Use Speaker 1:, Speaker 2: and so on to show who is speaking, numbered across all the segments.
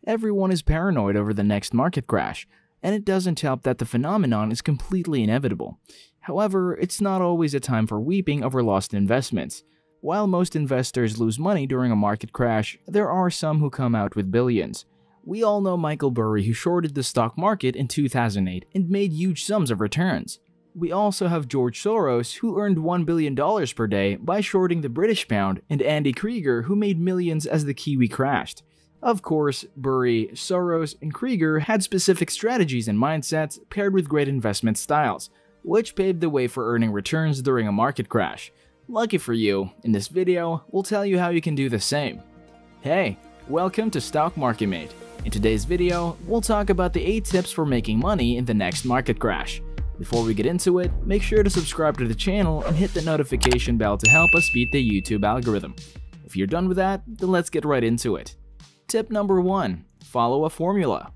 Speaker 1: Everyone is paranoid over the next market crash, and it doesn't help that the phenomenon is completely inevitable. However, it's not always a time for weeping over lost investments. While most investors lose money during a market crash, there are some who come out with billions. We all know Michael Burry, who shorted the stock market in 2008 and made huge sums of returns. We also have George Soros, who earned $1 billion per day by shorting the British pound, and Andy Krieger, who made millions as the Kiwi crashed. Of course, Burry, Soros, and Krieger had specific strategies and mindsets paired with great investment styles, which paved the way for earning returns during a market crash. Lucky for you, in this video, we'll tell you how you can do the same. Hey, welcome to Stock Market Mate. In today's video, we'll talk about the 8 tips for making money in the next market crash. Before we get into it, make sure to subscribe to the channel and hit the notification bell to help us beat the YouTube algorithm. If you're done with that, then let's get right into it. Tip number 1. Follow a formula.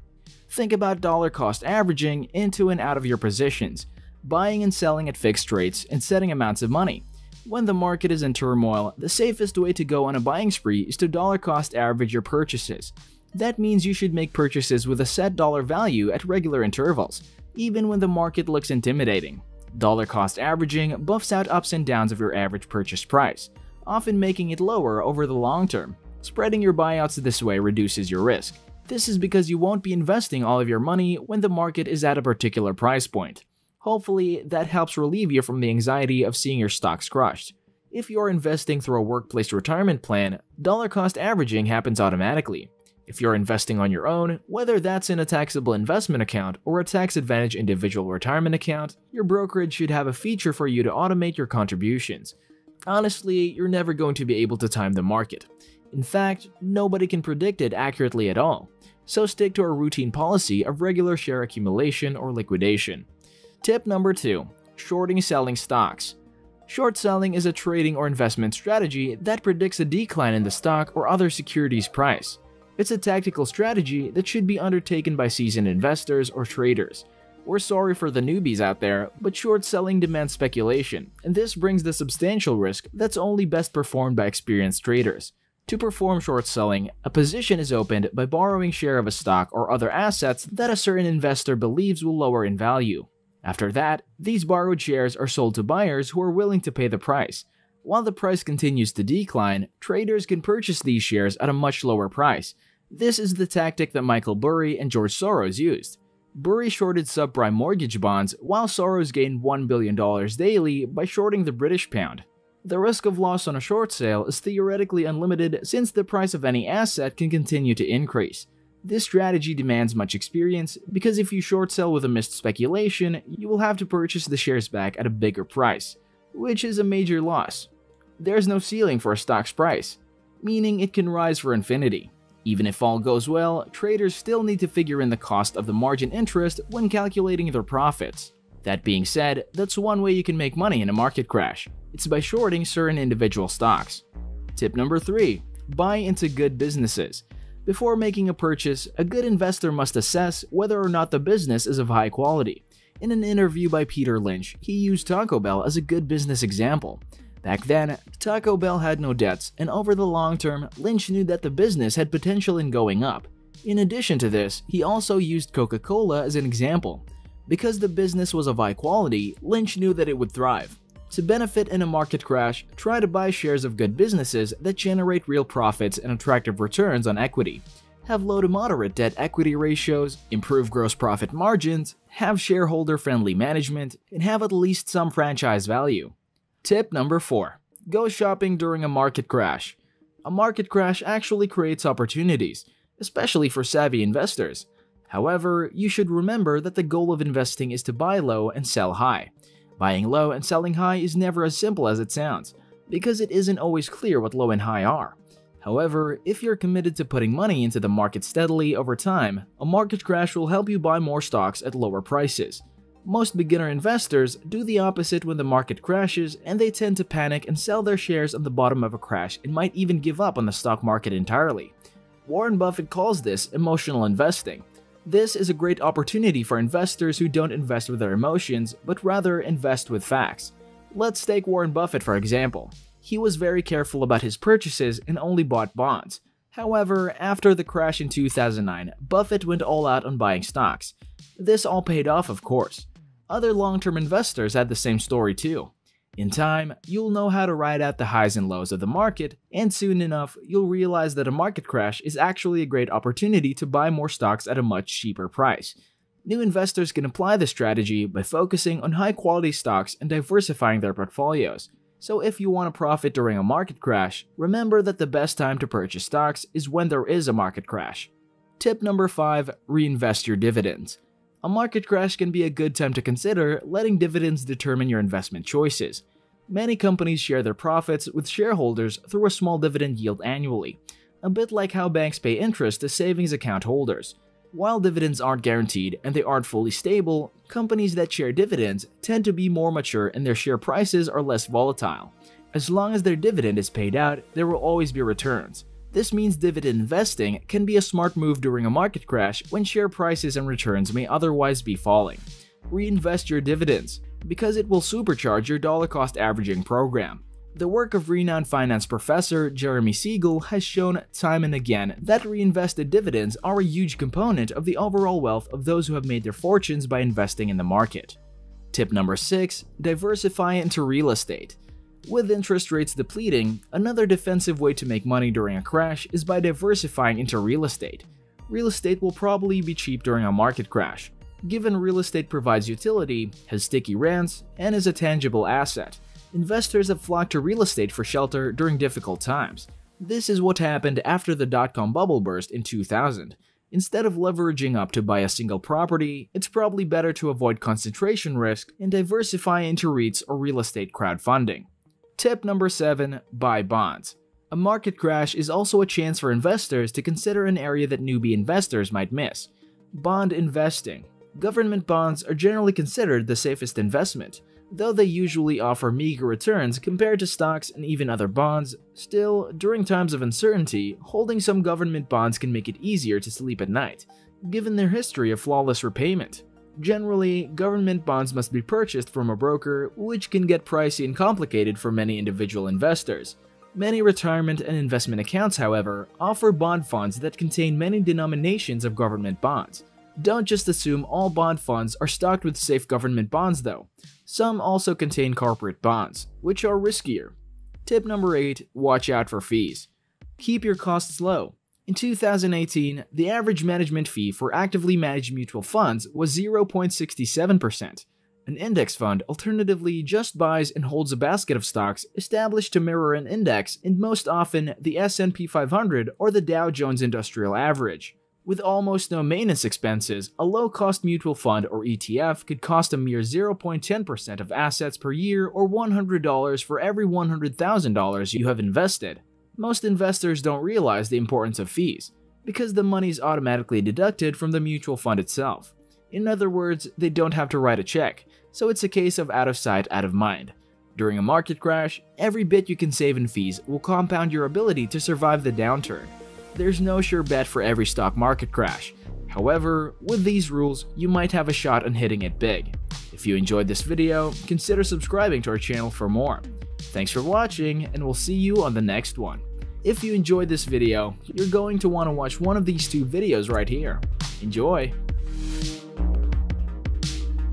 Speaker 1: Think about dollar cost averaging into and out of your positions, buying and selling at fixed rates, and setting amounts of money. When the market is in turmoil, the safest way to go on a buying spree is to dollar cost average your purchases. That means you should make purchases with a set dollar value at regular intervals, even when the market looks intimidating. Dollar cost averaging buffs out ups and downs of your average purchase price, often making it lower over the long term. Spreading your buyouts this way reduces your risk. This is because you won't be investing all of your money when the market is at a particular price point. Hopefully, that helps relieve you from the anxiety of seeing your stocks crushed. If you're investing through a workplace retirement plan, dollar cost averaging happens automatically. If you're investing on your own, whether that's in a taxable investment account or a tax-advantaged individual retirement account, your brokerage should have a feature for you to automate your contributions. Honestly, you're never going to be able to time the market. In fact, nobody can predict it accurately at all. So stick to a routine policy of regular share accumulation or liquidation. Tip number 2. Shorting selling stocks. Short selling is a trading or investment strategy that predicts a decline in the stock or other security's price. It's a tactical strategy that should be undertaken by seasoned investors or traders. We're sorry for the newbies out there, but short selling demands speculation, and this brings the substantial risk that's only best performed by experienced traders. To perform short selling, a position is opened by borrowing share of a stock or other assets that a certain investor believes will lower in value. After that, these borrowed shares are sold to buyers who are willing to pay the price. While the price continues to decline, traders can purchase these shares at a much lower price. This is the tactic that Michael Burry and George Soros used. Burry shorted subprime mortgage bonds, while Soros gained $1 billion daily by shorting the British pound. The risk of loss on a short sale is theoretically unlimited since the price of any asset can continue to increase. This strategy demands much experience because if you short sell with a missed speculation, you will have to purchase the shares back at a bigger price, which is a major loss. There's no ceiling for a stock's price, meaning it can rise for infinity. Even if all goes well, traders still need to figure in the cost of the margin interest when calculating their profits. That being said, that's one way you can make money in a market crash. It's by shorting certain individual stocks. Tip number 3. Buy into good businesses. Before making a purchase, a good investor must assess whether or not the business is of high quality. In an interview by Peter Lynch, he used Taco Bell as a good business example. Back then, Taco Bell had no debts, and over the long term, Lynch knew that the business had potential in going up. In addition to this, he also used Coca-Cola as an example. Because the business was of high quality, Lynch knew that it would thrive. To benefit in a market crash, try to buy shares of good businesses that generate real profits and attractive returns on equity. Have low to moderate debt-equity ratios, improve gross profit margins, have shareholder-friendly management, and have at least some franchise value. Tip number 4. Go shopping during a market crash. A market crash actually creates opportunities, especially for savvy investors. However, you should remember that the goal of investing is to buy low and sell high. Buying low and selling high is never as simple as it sounds, because it isn't always clear what low and high are. However, if you're committed to putting money into the market steadily over time, a market crash will help you buy more stocks at lower prices. Most beginner investors do the opposite when the market crashes, and they tend to panic and sell their shares on the bottom of a crash and might even give up on the stock market entirely. Warren Buffett calls this emotional investing. This is a great opportunity for investors who don't invest with their emotions, but rather invest with facts. Let's take Warren Buffett for example. He was very careful about his purchases and only bought bonds. However, after the crash in 2009, Buffett went all out on buying stocks. This all paid off, of course. Other long-term investors had the same story too. In time, you'll know how to ride out the highs and lows of the market, and soon enough, you'll realize that a market crash is actually a great opportunity to buy more stocks at a much cheaper price. New investors can apply this strategy by focusing on high-quality stocks and diversifying their portfolios. So if you want to profit during a market crash, remember that the best time to purchase stocks is when there is a market crash. Tip number 5. Reinvest your dividends. A market crash can be a good time to consider letting dividends determine your investment choices. Many companies share their profits with shareholders through a small dividend yield annually, a bit like how banks pay interest to savings account holders. While dividends aren't guaranteed and they aren't fully stable, companies that share dividends tend to be more mature and their share prices are less volatile. As long as their dividend is paid out, there will always be returns. This means dividend investing can be a smart move during a market crash when share prices and returns may otherwise be falling. Reinvest your dividends, because it will supercharge your dollar-cost averaging program. The work of renowned finance professor Jeremy Siegel has shown time and again that reinvested dividends are a huge component of the overall wealth of those who have made their fortunes by investing in the market. Tip number 6. Diversify into real estate. With interest rates depleting, another defensive way to make money during a crash is by diversifying into real estate. Real estate will probably be cheap during a market crash, given real estate provides utility, has sticky rents, and is a tangible asset. Investors have flocked to real estate for shelter during difficult times. This is what happened after the dot-com bubble burst in 2000. Instead of leveraging up to buy a single property, it's probably better to avoid concentration risk and diversify into REITs or real estate crowdfunding. Tip number 7. Buy bonds. A market crash is also a chance for investors to consider an area that newbie investors might miss: bond investing. Government bonds are generally considered the safest investment. Though they usually offer meager returns compared to stocks and even other bonds, still, during times of uncertainty, holding some government bonds can make it easier to sleep at night, given their history of flawless repayment. Generally, government bonds must be purchased from a broker, which can get pricey and complicated for many individual investors. Many retirement and investment accounts, however, offer bond funds that contain many denominations of government bonds. Don't just assume all bond funds are stocked with safe government bonds though. Some also contain corporate bonds, which are riskier. Tip number 8. Watch out for fees. Keep your costs low. In 2018, the average management fee for actively managed mutual funds was 0.67%. An index fund alternatively just buys and holds a basket of stocks established to mirror an index, and most often the S&P 500 or the Dow Jones Industrial Average. With almost no maintenance expenses, a low-cost mutual fund or ETF could cost a mere 0.10% of assets per year or $100 for every $100,000 you have invested. Most investors don't realize the importance of fees, because the money is automatically deducted from the mutual fund itself. In other words, they don't have to write a check, so it's a case of out of sight, out of mind. During a market crash, every bit you can save in fees will compound your ability to survive the downturn. There's no sure bet for every stock market crash. However, with these rules, you might have a shot on hitting it big. If you enjoyed this video, consider subscribing to our channel for more. Thanks for watching, and we'll see you on the next one. If you enjoyed this video, you're going to want to watch one of these two videos right here. Enjoy!